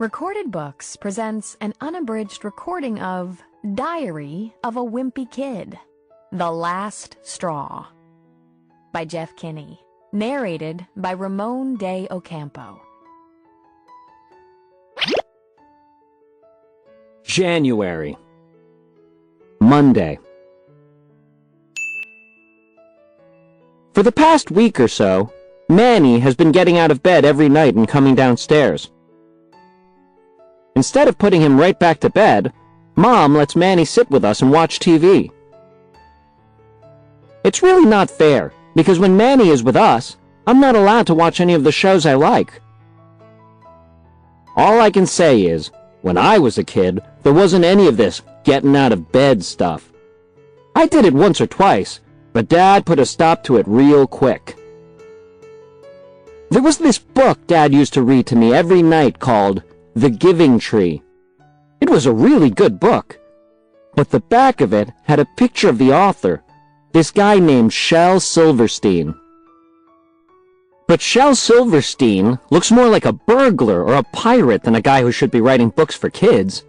Recorded Books presents an unabridged recording of Diary of a Wimpy Kid, The Last Straw, by Jeff Kinney, narrated by Ramon de Ocampo. January. Monday. For the past week or so, Manny has been getting out of bed every night and coming downstairs. Instead of putting him right back to bed, Mom lets Manny sit with us and watch TV. It's really not fair, because when Manny is with us, I'm not allowed to watch any of the shows I like. All I can say is, when I was a kid, there wasn't any of this getting out of bed stuff. I did it once or twice, but Dad put a stop to it real quick. There was this book Dad used to read to me every night called The Giving Tree. It was a really good book, but the back of it had a picture of the author, this guy named Shel Silverstein. But Shel Silverstein looks more like a burglar or a pirate than a guy who should be writing books for kids.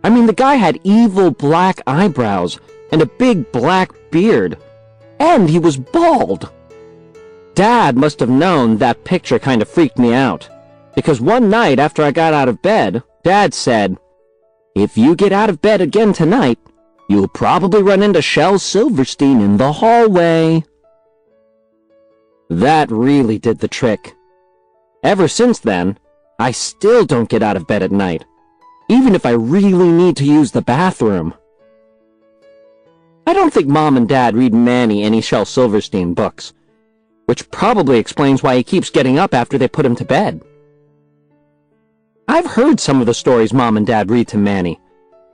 I mean, the guy had evil black eyebrows and a big black beard, and he was bald. Dad must have known that picture kind of freaked me out, because one night after I got out of bed, Dad said, "If you get out of bed again tonight, you'll probably run into Shel Silverstein in the hallway." That really did the trick. Ever since then, I still don't get out of bed at night, even if I really need to use the bathroom. I don't think Mom and Dad read Manny any Shel Silverstein books, which probably explains why he keeps getting up after they put him to bed. I've heard some of the stories Mom and Dad read to Manny,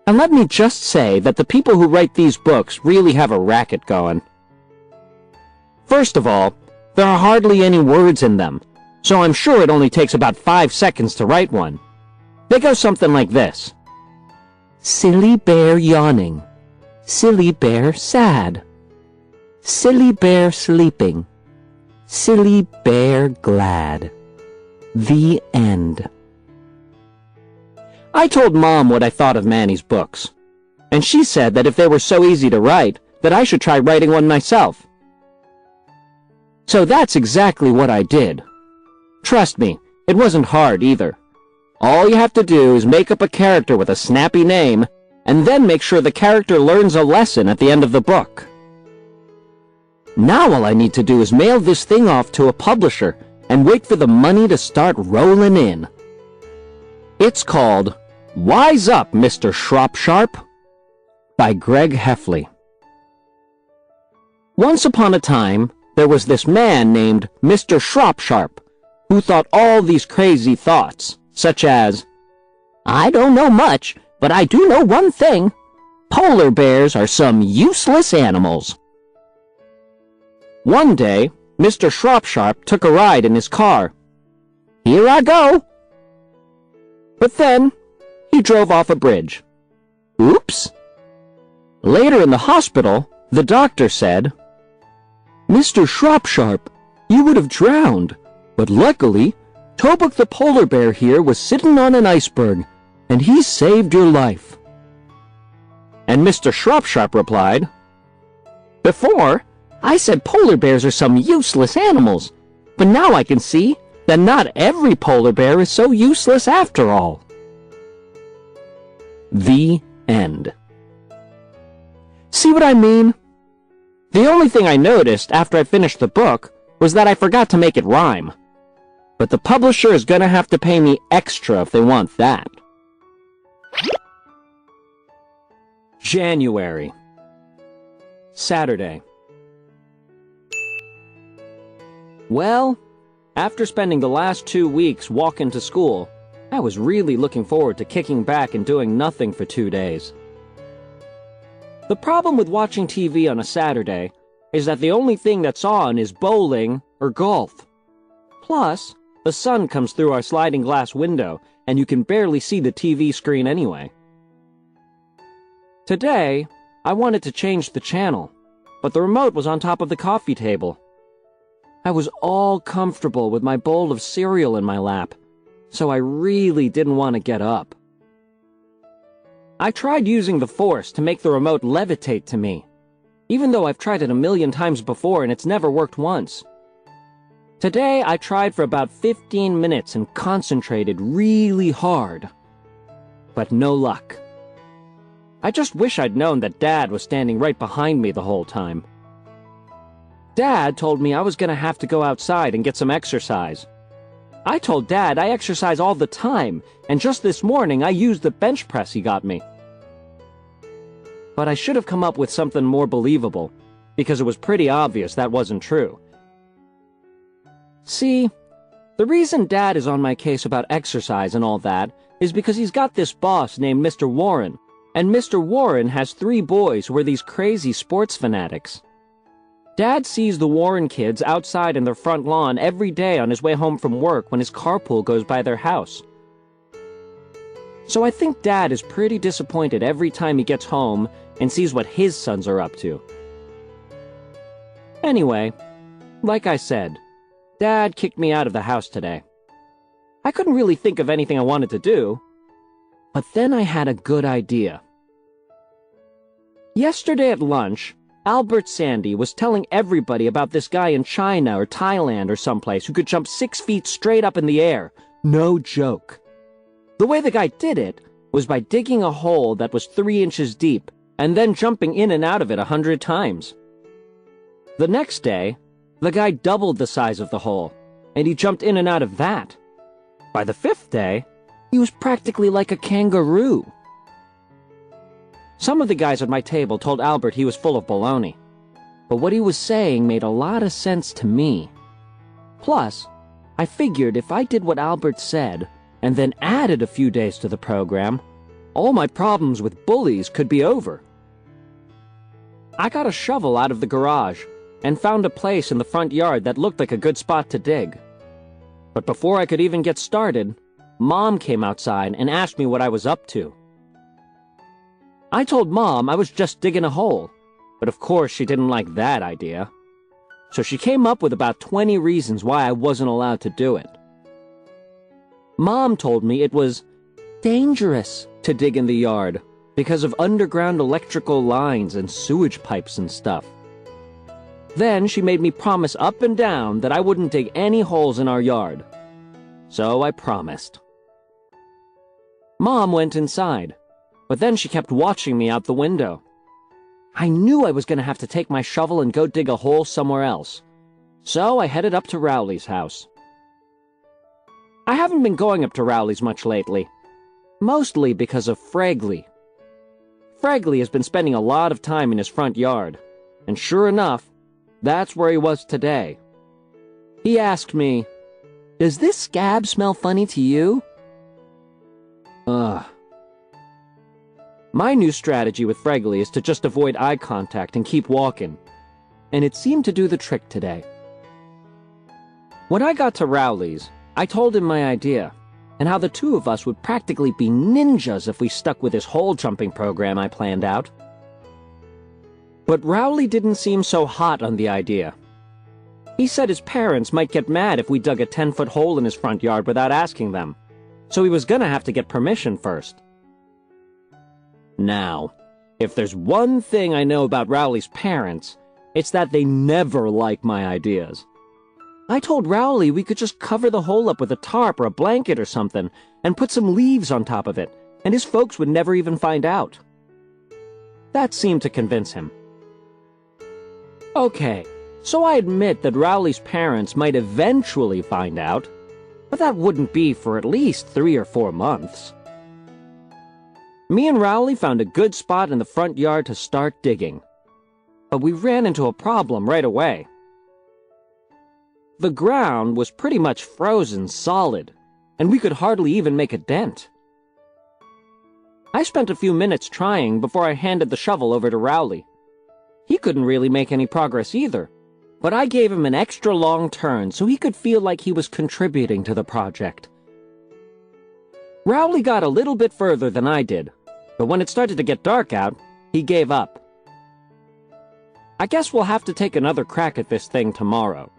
and let me just say that the people who write these books really have a racket going. First of all, there are hardly any words in them, so I'm sure it only takes about 5 seconds to write one. They go something like this. Silly bear yawning. Silly bear sad. Silly bear sleeping. Silly bear glad. The end. I told Mom what I thought of Manny's books, and she said that if they were so easy to write, that I should try writing one myself. So that's exactly what I did. Trust me, it wasn't hard either. All you have to do is make up a character with a snappy name, and then make sure the character learns a lesson at the end of the book. Now all I need to do is mail this thing off to a publisher and wait for the money to start rolling in. It's called Wise Up, Mr. Shropsharp by Greg Heffley. Once upon a time, there was this man named Mr. Shropsharp who thought all these crazy thoughts, such as, "I don't know much, but I do know one thing. Polar bears are some useless animals." One day, Mr. Shropsharp took a ride in his car. "Here I go." But then, he drove off a bridge. Oops! Later in the hospital, the doctor said, "Mr. Shropsharp, you would have drowned, but luckily, Tobuk the polar bear here was sitting on an iceberg, and he saved your life." And Mr. Shropsharp replied, "Before, I said polar bears are some useless animals, but now I can see that not every polar bear is so useless after all." The end. See what I mean? The only thing I noticed after I finished the book was that I forgot to make it rhyme. But the publisher is gonna have to pay me extra if they want that. January. Saturday. Well, after spending the last 2 weeks walking to school, I was really looking forward to kicking back and doing nothing for 2 days. The problem with watching TV on a Saturday is that the only thing that's on is bowling or golf. Plus, the sun comes through our sliding glass window, and you can barely see the TV screen anyway. Today, I wanted to change the channel, but the remote was on top of the coffee table. I was all comfortable with my bowl of cereal in my lap, so I really didn't want to get up. I tried using the force to make the remote levitate to me, even though I've tried it a million times before and it's never worked once. Today, I tried for about 15 minutes and concentrated really hard. But no luck. I just wish I'd known that Dad was standing right behind me the whole time. Dad told me I was gonna have to go outside and get some exercise. I told Dad I exercise all the time, and just this morning I used the bench press he got me. But I should have come up with something more believable, because it was pretty obvious that wasn't true. See, the reason Dad is on my case about exercise and all that is because he's got this boss named Mr. Warren, and Mr. Warren has 3 boys who are these crazy sports fanatics. Dad sees the Warren kids outside in their front lawn every day on his way home from work when his carpool goes by their house. So I think Dad is pretty disappointed every time he gets home and sees what his sons are up to. Anyway, like I said, Dad kicked me out of the house today. I couldn't really think of anything I wanted to do, but then I had a good idea. Yesterday at lunch, Albert Sandy was telling everybody about this guy in China or Thailand or someplace who could jump 6 feet straight up in the air. No joke. The way the guy did it was by digging a hole that was 3 inches deep and then jumping in and out of it 100 times. The next day, the guy doubled the size of the hole, and he jumped in and out of that. By the 5th day, he was practically like a kangaroo. Some of the guys at my table told Albert he was full of baloney, but what he was saying made a lot of sense to me. Plus, I figured if I did what Albert said, and then added a few days to the program, all my problems with bullies could be over. I got a shovel out of the garage and found a place in the front yard that looked like a good spot to dig. But before I could even get started, Mom came outside and asked me what I was up to. I told Mom I was just digging a hole, but of course she didn't like that idea. So she came up with about 20 reasons why I wasn't allowed to do it. Mom told me it was dangerous to dig in the yard because of underground electrical lines and sewage pipes and stuff. Then she made me promise up and down that I wouldn't dig any holes in our yard. So I promised. Mom went inside, but then she kept watching me out the window. I knew I was going to have to take my shovel and go dig a hole somewhere else, so I headed up to Rowley's house. I haven't been going up to Rowley's much lately, mostly because of Fragley. Fragley has been spending a lot of time in his front yard, and sure enough, that's where he was today. He asked me, "Does this scab smell funny to you?" Ugh. My new strategy with Fragley is to just avoid eye contact and keep walking, and it seemed to do the trick today. When I got to Rowley's, I told him my idea, and how the 2 of us would practically be ninjas if we stuck with this hole jumping program I planned out. But Rowley didn't seem so hot on the idea. He said his parents might get mad if we dug a 10-foot hole in his front yard without asking them, so he was gonna have to get permission first. Now, if there's one thing I know about Rowley's parents, it's that they never like my ideas. I told Rowley we could just cover the hole up with a tarp or a blanket or something and put some leaves on top of it, and his folks would never even find out. That seemed to convince him. Okay, so I admit that Rowley's parents might eventually find out, but that wouldn't be for at least 3 or 4 months. Me and Rowley found a good spot in the front yard to start digging, but we ran into a problem right away. The ground was pretty much frozen solid, and we could hardly even make a dent. I spent a few minutes trying before I handed the shovel over to Rowley. He couldn't really make any progress either, but I gave him an extra long turn so he could feel like he was contributing to the project. Rowley got a little bit further than I did, but when it started to get dark out, he gave up. I guess we'll have to take another crack at this thing tomorrow.